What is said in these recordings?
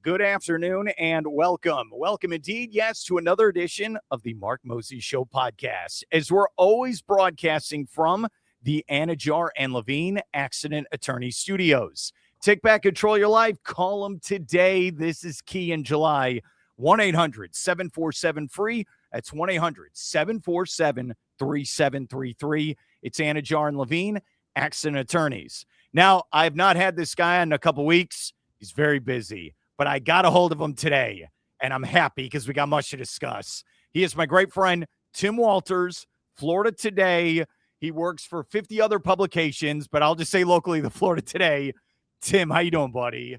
Good afternoon and welcome. Welcome indeed, yes, to another edition of the Mark Mosey Show podcast. As we're always broadcasting from the Anidjar and Levine Accident Attorney Studios. Take back control of your life. Call them today. This is key in July. 1-800-747-FREE. That's 1-800-747-3733. It's Anidjar and Levine Accident Attorneys. Now, I've not had this guy in a couple weeks. He's very busy, but I got a hold of him today, and I'm happy because we got much to discuss. He is my great friend, Tim Walters, Florida Today. He works for 50 other publications, but I'll just say locally, the Florida Today. Tim, how you doing, buddy?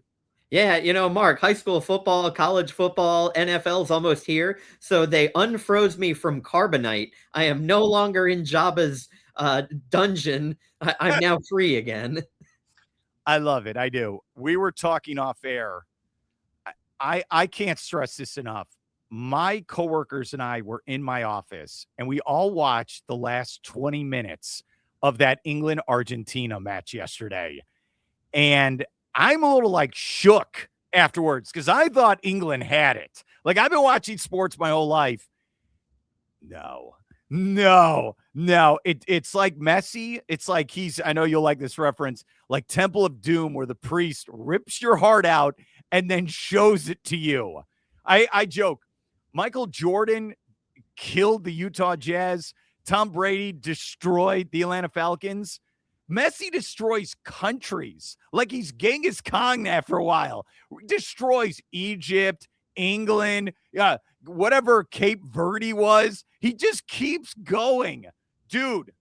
Yeah, Mark, high school football, college football, NFL's almost here. So they unfroze me from carbonite. I am no longer in Jabba's dungeon. I'm now free again. I love it. I do. We were talking off air. I can't stress this enough. My coworkers and I were in my office, and we all watched the last 20 minutes of that England-Argentina match yesterday. And I'm a little shook afterwards because I thought England had it. I've been watching sports my whole life. No. It's like Messi. It's like I know you'll like this reference, like Temple of Doom, where the priest rips your heart out and then shows it to you. I joke. Michael Jordan killed the Utah Jazz. Tom Brady destroyed the Atlanta Falcons. Messi destroys countries like he's Genghis Khan after a while. Destroys Egypt, England, whatever Cape Verde was. He just keeps going. Dude,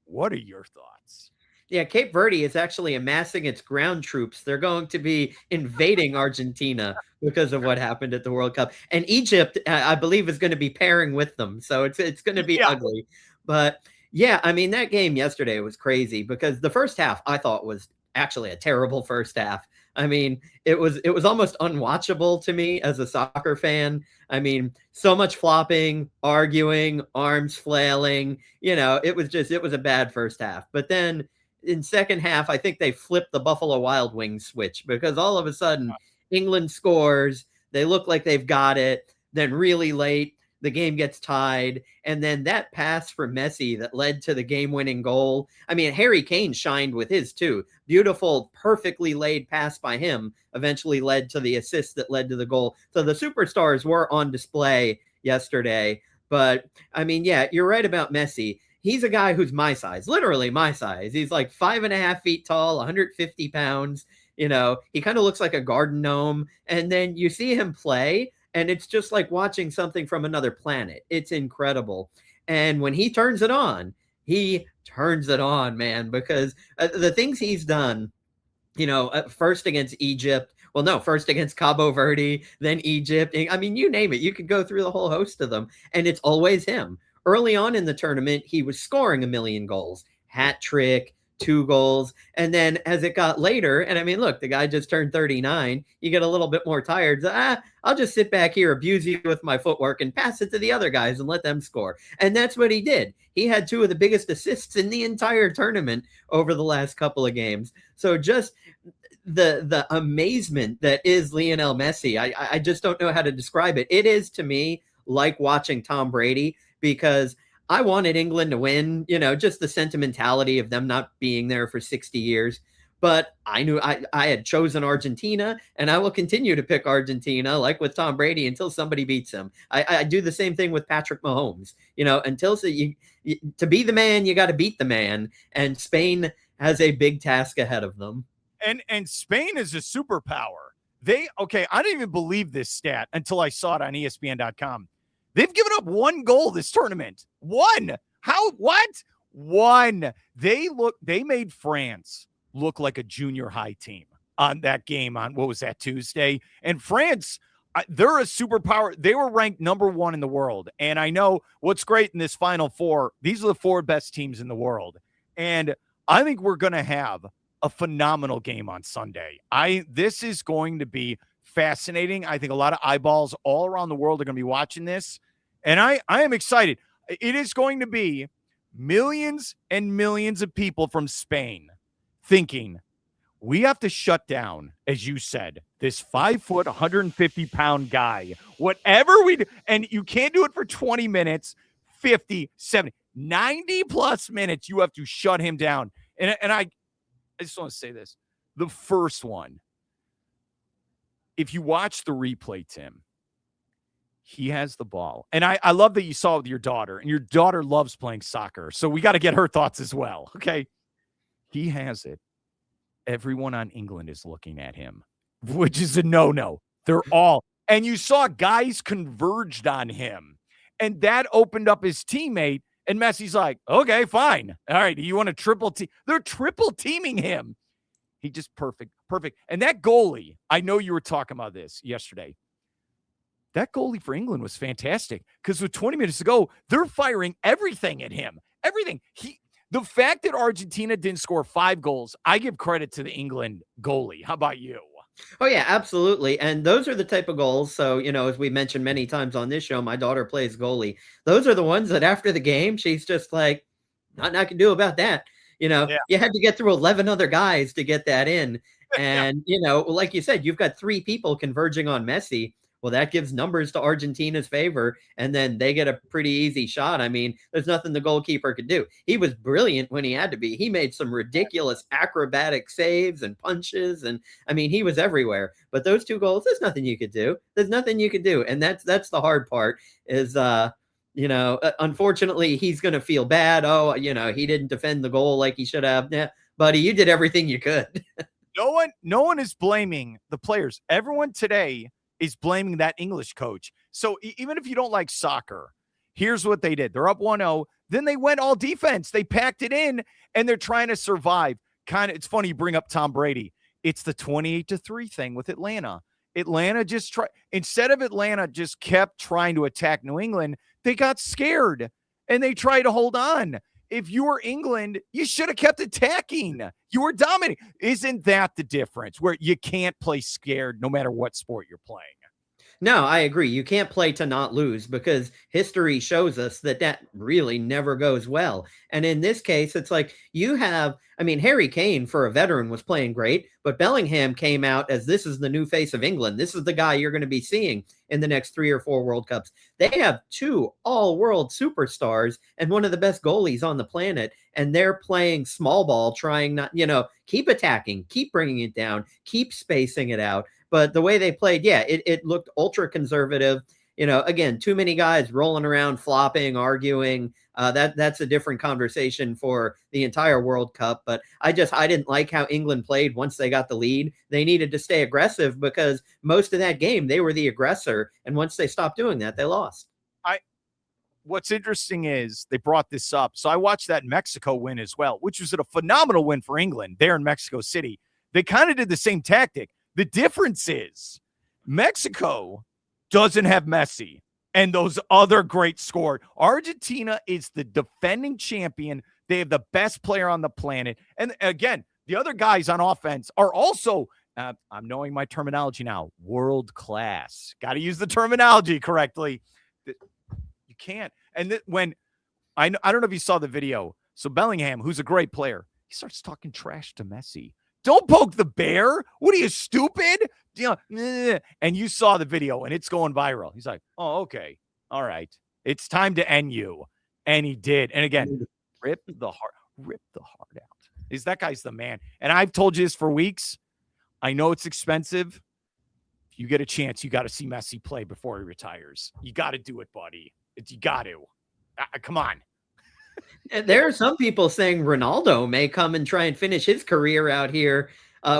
what are your thoughts? Yeah, Cape Verde is actually amassing its ground troops. They're going to be invading Argentina because of what happened at the World Cup. And Egypt, I believe, is going to be pairing with them. So it's going to be ugly. But yeah, I mean, that game yesterday was crazy because the first half I thought was actually a terrible first half. I mean, it was almost unwatchable to me as a soccer fan. I mean, so much flopping, arguing, arms flailing, it was a bad first half. But then in second half, I think they flipped the Buffalo Wild Wings switch because all of a sudden England scores. They look like they've got it. Then really late, the game gets tied. And then that pass for Messi that led to the game-winning goal. I mean, Harry Kane shined with his too. Beautiful, perfectly laid pass by him eventually led to the assist that led to the goal. So the superstars were on display yesterday. But, I mean, yeah, you're right about Messi. He's a guy who's my size, literally my size. He's like 5.5 feet tall, 150 pounds. He kind of looks like a garden gnome. And then you see him play, and it's just like watching something from another planet. It's incredible. And when he turns it on, man, because the things he's done, first against Egypt, first against Cabo Verde, then Egypt. I mean, you name it. You could go through the whole host of them, and it's always him. Early on in the tournament, he was scoring 1 million goals, hat trick, 2 goals. And then as it got later, and I mean, look, the guy just turned 39. You get a little bit more tired. I'll just sit back here, abuse you with my footwork and pass it to the other guys and let them score. And that's what he did. He had 2 of the biggest assists in the entire tournament over the last couple of games. So just the amazement that is Lionel Messi, I just don't know how to describe it. It is, to me, like watching Tom Brady, because I wanted England to win, just the sentimentality of them not being there for 60 years. But I knew I had chosen Argentina, and I will continue to pick Argentina, like with Tom Brady, until somebody beats him. I do the same thing with Patrick Mahomes. Until to be the man, you got to beat the man. And Spain has a big task ahead of them. And Spain is a superpower. I didn't even believe this stat until I saw it on ESPN.com. They've given up 1 goal this tournament. 1. How? What? 1. They made France look like a junior high team on that game on, what was that, Tuesday? And France, they're a superpower. They were ranked number 1 in the world. And I know what's great in this Final Four, these are the 4 best teams in the world. And I think we're going to have a phenomenal game on Sunday. This is going to be fascinating. I think a lot of eyeballs all around the world are going to be watching this. And I am excited. It is going to be millions and millions of people from Spain thinking, We have to shut down, as you said, this 5 foot, 150-pound guy. Whatever we do, and you can't do it for 20 minutes, 50, 70, 90 plus minutes. You have to shut him down. And I just want to say this. The first one, if you watch the replay, Tim, he has the ball. And I love that you saw it with your daughter, and your daughter loves playing soccer. So we got to get her thoughts as well. Okay. He has it. Everyone on England is looking at him, which is a no-no. They're all. And you saw guys converged on him, and that opened up his teammate, and Messi's like, okay, fine. All right, you want to triple team? They're triple teaming him. He just perfect. And that goalie, I know you were talking about this yesterday. That goalie for England was fantastic because with 20 minutes to go, they're firing everything at him. Everything. The fact that Argentina didn't score 5 goals, I give credit to the England goalie. How about you? Oh, yeah, absolutely. And those are the type of goals. So, as we mentioned many times on this show, my daughter plays goalie. Those are the ones that after the game, she's just like, nothing I can do about that. You had to get through 11 other guys to get that in. And, like you said, you've got 3 people converging on Messi. Well, that gives numbers to Argentina's favor, and then they get a pretty easy shot. I mean, there's nothing the goalkeeper could do. He was brilliant when he had to be. He made some ridiculous acrobatic saves and punches, and I mean, he was everywhere. But those 2 goals, there's nothing you could do. There's nothing you could do, and that's the hard part. Is unfortunately, he's going to feel bad. Oh, he didn't defend the goal like he should have. Yeah, buddy, you did everything you could. No one is blaming the players. Everyone today is blaming that English coach. So even if you don't like soccer, here's what they did. They're up 1-0. Then they went all defense. They packed it in, and they're trying to survive. It's funny you bring up Tom Brady. It's the 28-3 thing with Atlanta. Atlanta instead of Atlanta just kept trying to attack New England, they got scared, and they tried to hold on. If you were England, you should have kept attacking. You were dominating. Isn't that the difference where you can't play scared no matter what sport you're playing? No, I agree. You can't play to not lose because history shows us that really never goes well. And in this case, it's like Harry Kane for a veteran was playing great, but Bellingham came out as this is the new face of England. This is the guy you're going to be seeing in the next 3 or 4 World Cups. They have 2 all-world superstars and one of the best goalies on the planet, and they're playing small ball, trying not, keep attacking, keep bringing it down, keep spacing it out. But the way they played, it looked ultra conservative. Again, too many guys rolling around, flopping, arguing. That's a different conversation for the entire World Cup. But I didn't like how England played once they got the lead. They needed to stay aggressive because most of that game they were the aggressor, and once they stopped doing that, they lost. What's interesting is they brought this up. So I watched that Mexico win as well, which was a phenomenal win for England there in Mexico City. They kind of did the same tactic. The difference is Mexico doesn't have Messi and those other great scored. Argentina is the defending champion. They have the best player on the planet. And again, the other guys on offense are also, I'm knowing my terminology now, world class. Got to use the terminology correctly. You can't. And when I don't know if you saw the video. So Bellingham, who's a great player, he starts talking trash to Messi. Don't poke the bear. What are you, stupid? And you saw the video, and it's going viral. He's like, oh, okay. All right. It's time to end you. And he did. And again, rip the heart out. That guy's the man. And I've told you this for weeks. I know it's expensive. If you get a chance, you got to see Messi play before he retires. You got to do it, buddy. You got to. Come on. There are some people saying Ronaldo may come and try and finish his career out here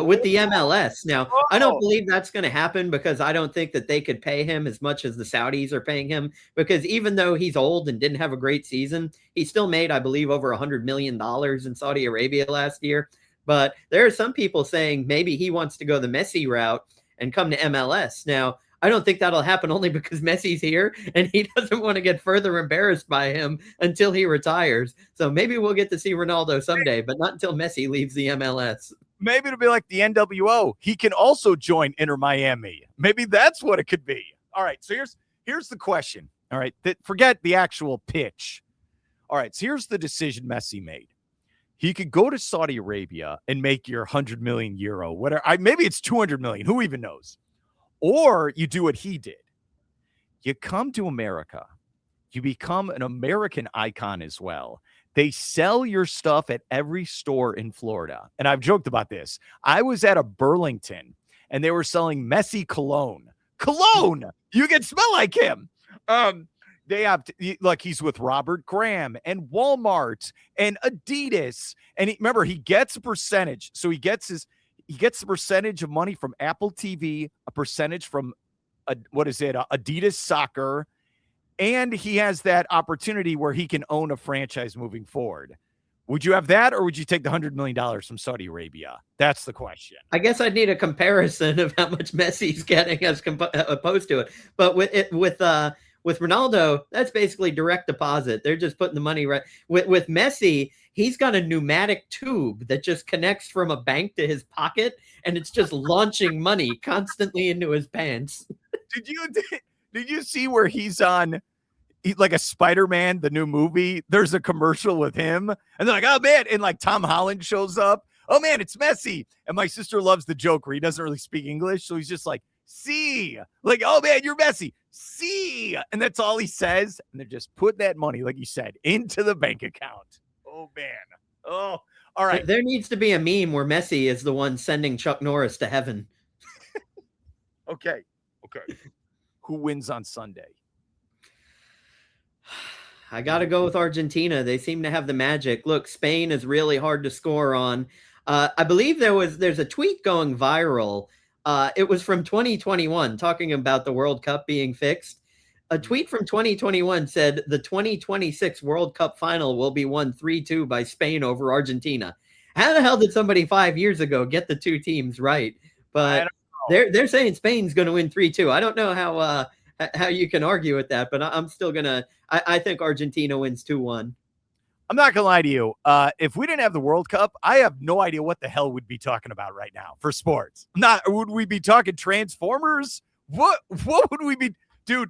with the MLS. Now, I don't believe that's going to happen because I don't think that they could pay him as much as the Saudis are paying him, because even though he's old and didn't have a great season, he still made, I believe, over $100 million in Saudi Arabia last year. But there are some people saying maybe he wants to go the Messi route and come to MLS. Now, I don't think that'll happen only because Messi's here and he doesn't want to get further embarrassed by him until he retires. So maybe we'll get to see Ronaldo someday, but not until Messi leaves the MLS. Maybe it'll be like the NWO. He can also join Inter Miami. Maybe that's what it could be. All right, so here's the question. All right, forget the actual pitch. All right, so here's the decision Messi made. He could go to Saudi Arabia and make your 100 million euro, whatever. Maybe it's 200 million. Who even knows? Or you do what he did. You come to America. You become an American icon as well. They sell your stuff at every store in Florida. And I've joked about this. I was at a Burlington and they were selling Messi cologne. Cologne! You can smell like him. They have like he's with Robert Graham and Walmart and Adidas. And remember, he gets a percentage. So he gets the percentage of money from Apple TV, a percentage from Adidas Soccer. And he has that opportunity where he can own a franchise moving forward. Would you have that, or would you take the $100 million from Saudi Arabia? That's the question. I guess I'd need a comparison of how much Messi's getting as opposed to it. But with Ronaldo, that's basically direct deposit. They're just putting the money right. With Messi, he's got a pneumatic tube that just connects from a bank to his pocket, and it's just launching money constantly into his pants. Did you see where he's on? Like a Spider-Man, the new movie, there's a commercial with him and they're like, oh man. And like Tom Holland shows up. Oh man, it's Messi. And my sister loves the joke where he doesn't really speak English. So he's just like, see, like, oh man, you're Messi. See. And that's all he says. And they just put that money, like you said, into the bank account. Oh man. Oh, all right. There needs to be a meme where Messi is the one sending Chuck Norris to heaven. Okay. Who wins on Sunday? I got to go with Argentina. They seem to have the magic. Look, Spain is really hard to score on. I believe there's a tweet going viral. It was from 2021 talking about the World Cup being fixed. A tweet from 2021 said the 2026 World Cup final will be won 3-2 by Spain over Argentina. How the hell did somebody 5 years ago get the two teams right? But they're saying Spain's going to win 3-2. I don't know how you can argue with that, but I'm still gonna. I think Argentina wins 2-1. I'm not gonna lie to you. If we didn't have the World Cup, I have no idea what the hell we'd be talking about right now for sports. Would we be talking Transformers? What would we be, dude?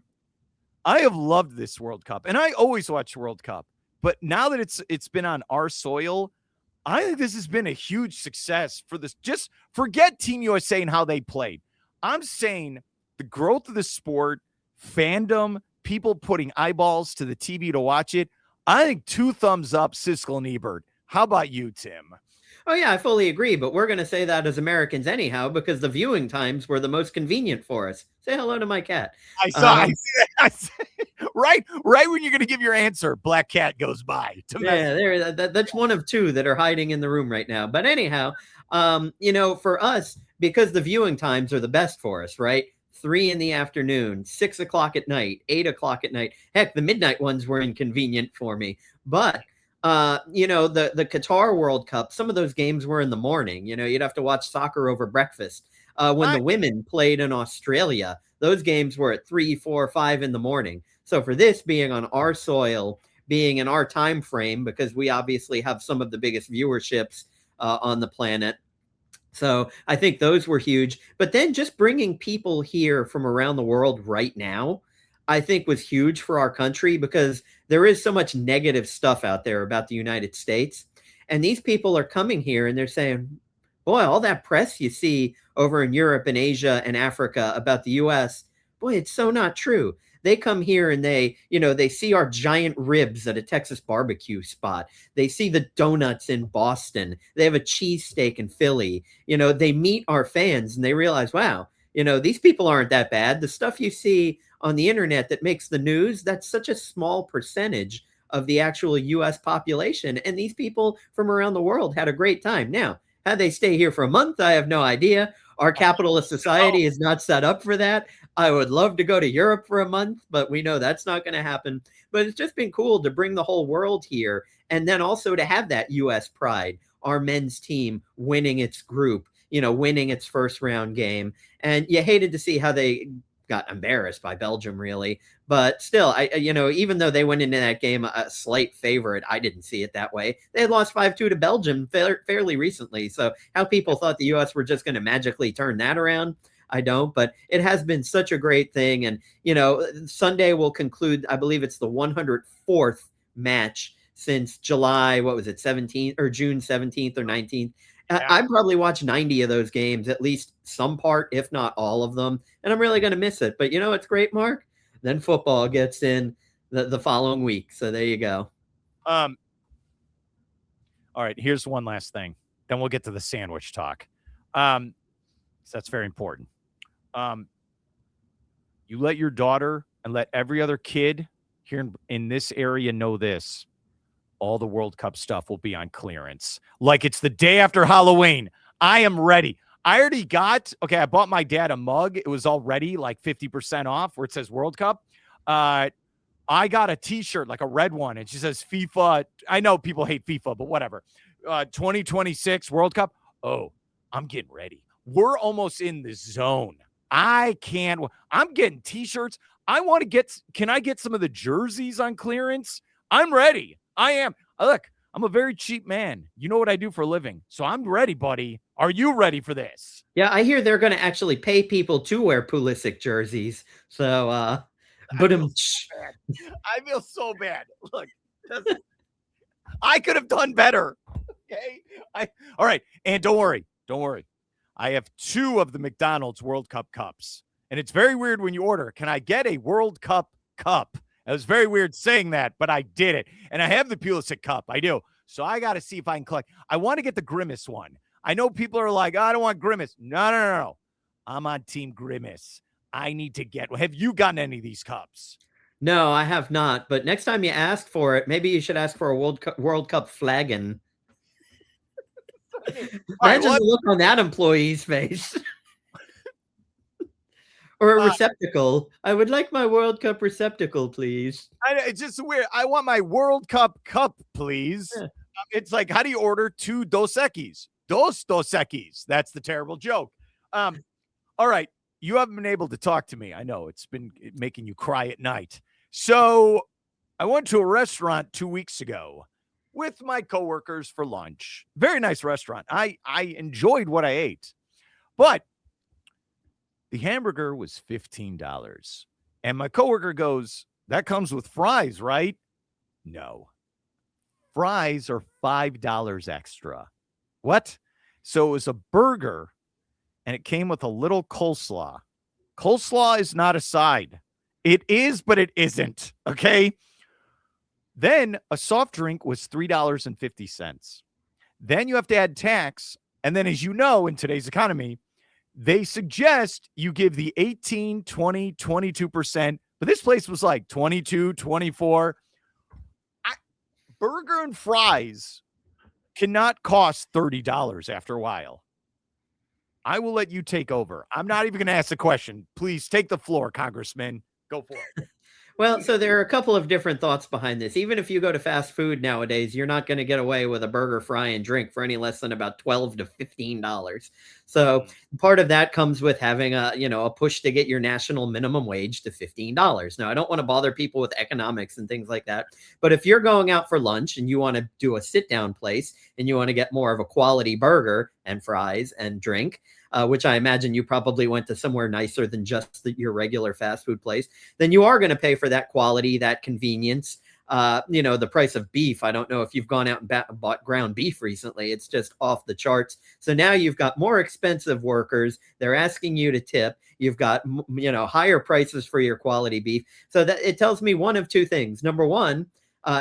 I have loved this World Cup, and I always watch World Cup. But now that it's been on our soil, I think this has been a huge success for this. Just forget Team USA and how they played. I'm saying the growth of the sport, fandom, people putting eyeballs to the TV to watch it. I think 2 thumbs up, Siskel and Ebert. How about you, Tim? Oh, yeah, I fully agree. But we're going to say that as Americans anyhow, because the viewing times were the most convenient for us. Say hello to my cat. I see that. Right when you're going to give your answer, black cat goes by. That's one of 2 that are hiding in the room right now. But anyhow, for us, because the viewing times are the best for us, right? 3 in the afternoon, 6 o'clock at night, 8 o'clock at night. Heck, the midnight ones were inconvenient for me. But, the Qatar World Cup, some of those games were in the morning. You'd have to watch soccer over breakfast. When the women played in Australia, those games were at 3, 4, 5 in the morning. So for this being on our soil, being in our time frame, because we obviously have some of the biggest viewerships on the planet, so I think those were huge. But then just bringing people here from around the world right now, I think was huge for our country, because there is so much negative stuff out there about the United States. And these people are coming here and they're saying, boy, all that press you see over in Europe and Asia and Africa about the US, boy, it's so not true. They come here and they see our giant ribs at a Texas barbecue spot. They see the donuts in Boston. They have a cheesesteak in Philly. They meet our fans and they realize, wow, these people aren't that bad. The stuff you see on the internet that makes the news, that's such a small percentage of the actual US population. And these people from around the world had a great time. Now, how they stay here for a month, I have no idea. Our capitalist society is not set up for that. I would love to go to Europe for a month, but we know that's not going to happen. But it's just been cool to bring the whole world here, and then also to have that U.S. pride, our men's team winning its group, winning its first round game. And you hated to see how they got embarrassed by Belgium, really. But still, even though they went into that game a slight favorite, I didn't see it that way. They had lost 5-2 to Belgium fairly recently. So how people thought the U.S. were just going to magically turn that around, I don't. But it has been such a great thing. And, Sunday will conclude, I believe it's the 104th match since July, what was it, 17th or June 17th or 19th. Yeah. I probably watched 90 of those games, at least some part, if not all of them. And I'm really going to miss it. But you know, it's great, Mark. Then football gets in the following week. So there you go. All right. Here's one last thing. Then we'll get to the sandwich talk. So that's very important. You let your daughter and let every other kid here in this area know this. All the World Cup stuff will be on clearance. Like it's the day after Halloween. I am ready. I already got, I bought my dad a mug. It was already like 50% off where it says World Cup. I got a t-shirt, like a red one. And she says FIFA. I know people hate FIFA, but whatever. 2026 World Cup. Oh, I'm getting ready. We're almost in the zone. I'm getting t-shirts. Can I get some of the jerseys on clearance? I'm ready. I am. Look, I'm a very cheap man. You know what I do for a living. So I'm ready, buddy. Are you ready for this? Yeah, I hear they're going to actually pay people to wear Pulisic jerseys. So, but I feel so bad. Look, I could have done better. Okay. All right. And don't worry. I have 2 of the McDonald's World Cup cups. And it's very weird when you order, can I get a World Cup cup? It was very weird saying that, but I did it. And I have the Pulisic cup. I do. So I got to see if I can collect. I want to get the Grimace one. I know people are like, I don't want Grimace. No. I'm on Team Grimace. I need to get one. Have you gotten any of these cups? No, I have not. But next time you ask for it, maybe you should ask for a World Cup flagon. Imagine the look on that employee's face. Or a receptacle. I would like my World Cup receptacle, please. It's just weird. I want my World Cup cup, please. Yeah. It's like, how do you order 2 Dos Equis? Dos Equis. That's the terrible joke. All right. You haven't been able to talk to me. I know it's been making you cry at night. So I went to a restaurant 2 weeks ago with my coworkers for lunch. Very nice restaurant. I enjoyed what I ate, but the hamburger was $15. And my coworker goes, that comes with fries, right? No. Fries are $5 extra. What? So it was a burger, and it came with a little coleslaw. Coleslaw is not a side. It is, but it isn't. Okay? Then a soft drink was $3.50. Then you have to add tax. And then, as you know, in today's economy, they suggest you give the 18, 20, 22%, but this place was like 22, 24. Burger and fries cannot cost $30 after a while. I will let you take over. I'm not even going to ask the question. Please take the floor, Congressman. Go for it. Well, so there are a couple of different thoughts behind this. Even if you go to fast food nowadays, you're not going to get away with a burger, fry, and drink for any less than about $12 to $15. So part of that comes with having a push to get your national minimum wage to $15. Now, I don't want to bother people with economics and things like that, but if you're going out for lunch and you want to do a sit-down place and you want to get more of a quality burger and fries and drink, which I imagine you probably went to somewhere nicer than just your regular fast food place, then you are going to pay for that quality, that convenience. The price of beef. I don't know if you've gone out and bought ground beef recently. It's just off the charts. So now you've got more expensive workers. They're asking you to tip. You've got, higher prices for your quality beef. So that it tells me one of 2 things. Number one,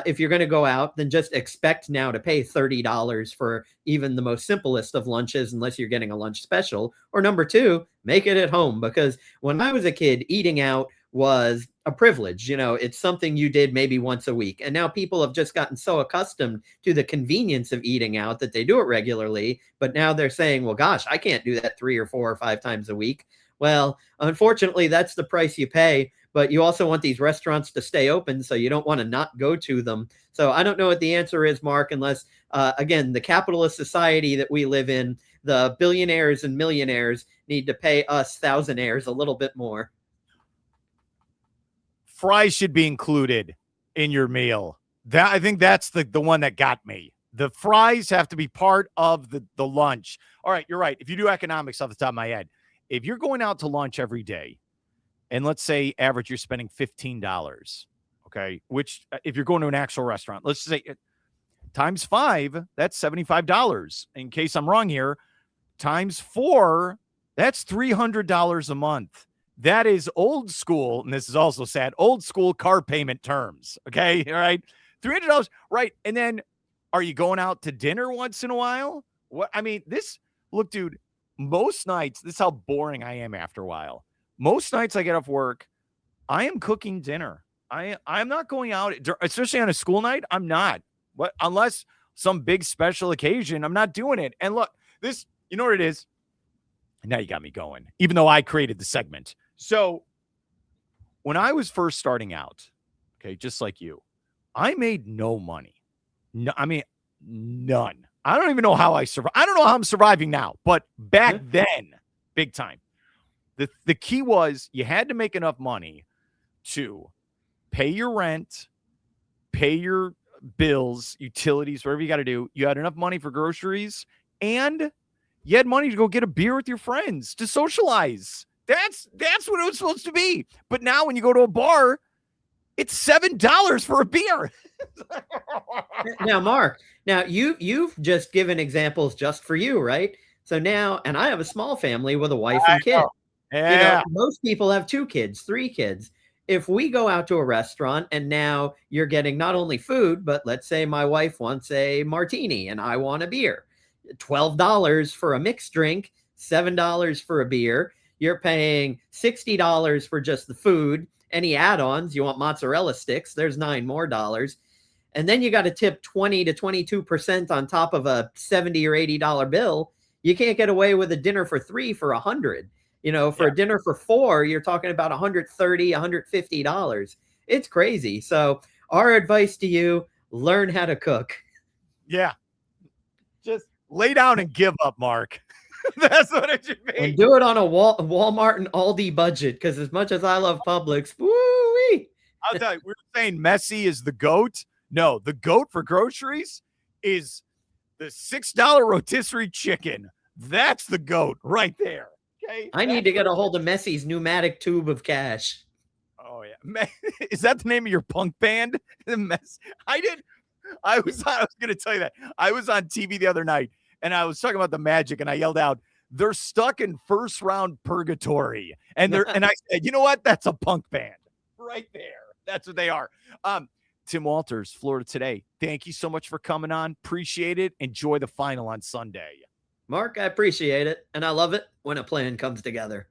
if you're going to go out, then just expect now to pay $30 for even the most simplest of lunches, unless you're getting a lunch special. Or number 2, make it at home. Because when I was a kid, eating out was a privilege. It's something you did maybe once a week. And now people have just gotten so accustomed to the convenience of eating out that they do it regularly. But now they're saying, well, gosh, I can't do that 3 or 4 or 5 times a week. Well, unfortunately, that's the price you pay. But you also want these restaurants to stay open, so you don't want to not go to them. So I don't know what the answer is, Mark, unless, again, the capitalist society that we live in, the billionaires and millionaires need to pay us thousandaires a little bit more. Fries should be included in your meal. I think that's the one that got me. The fries have to be part of the lunch. All right, you're right. If you do economics off the top of my head, if you're going out to lunch every day, and let's say average, you're spending $15. Okay. Which, if you're going to an actual restaurant, let's say times 5, that's $75. In case I'm wrong here, times 4, that's $300 a month. That is old school. And this is also sad, old school car payment terms. Okay. All right. $300. Right. And then are you going out to dinner once in a while? What? I mean, look, dude, most nights, this is how boring I am after a while. Most nights I get off work, I am cooking dinner. I'm not going out, especially on a school night. I'm not. What? Unless some big special occasion, I'm not doing it. And look, you know what it is? Now you got me going, even though I created the segment. So when I was first starting out, okay, just like you, I made no money. No, I mean, none. I don't even know how I survive. I don't know how I'm surviving now, but back then, big time. The key was you had to make enough money to pay your rent, pay your bills, utilities, whatever you got to do. You had enough money for groceries, and you had money to go get a beer with your friends to socialize. That's what it was supposed to be. But now when you go to a bar, it's $7 for a beer. Now, Mark, you've just given examples just for you, right? So now, and I have a small family with a wife and kid. Yeah. Most people have 2 kids, 3 kids. If we go out to a restaurant and now you're getting not only food, but let's say my wife wants a martini and I want a beer, $12 for a mixed drink, $7 for a beer. You're paying $60 for just the food. Any add-ons, you want mozzarella sticks, there's $9 more. And then you got to tip 20 to 22% on top of a $70 or $80 bill. You can't get away with a dinner for 3 for $100. For a dinner for 4, you're talking about $130, $150. It's crazy. So our advice to you, learn how to cook. Yeah. Just lay down and give up, Mark. That's what it should be. And do it on a Walmart and Aldi budget, because as much as I love Publix, woo-wee. I'll tell you, we're saying Messi is the GOAT. No, the GOAT for groceries is the $6 rotisserie chicken. That's the GOAT right there. Okay. I need to get a hold of Messi's pneumatic tube of cash. Oh yeah. Is that the name of your punk band? The Mess. I was going to tell you that. I was on TV the other night and I was talking about the Magic and I yelled out, "They're stuck in first round purgatory." And I said, "You know what? That's a punk band right there. That's what they are." Tim Walters, Florida Today. Thank you so much for coming on. Appreciate it. Enjoy the final on Sunday. Mark, I appreciate it. And I love it when a plan comes together.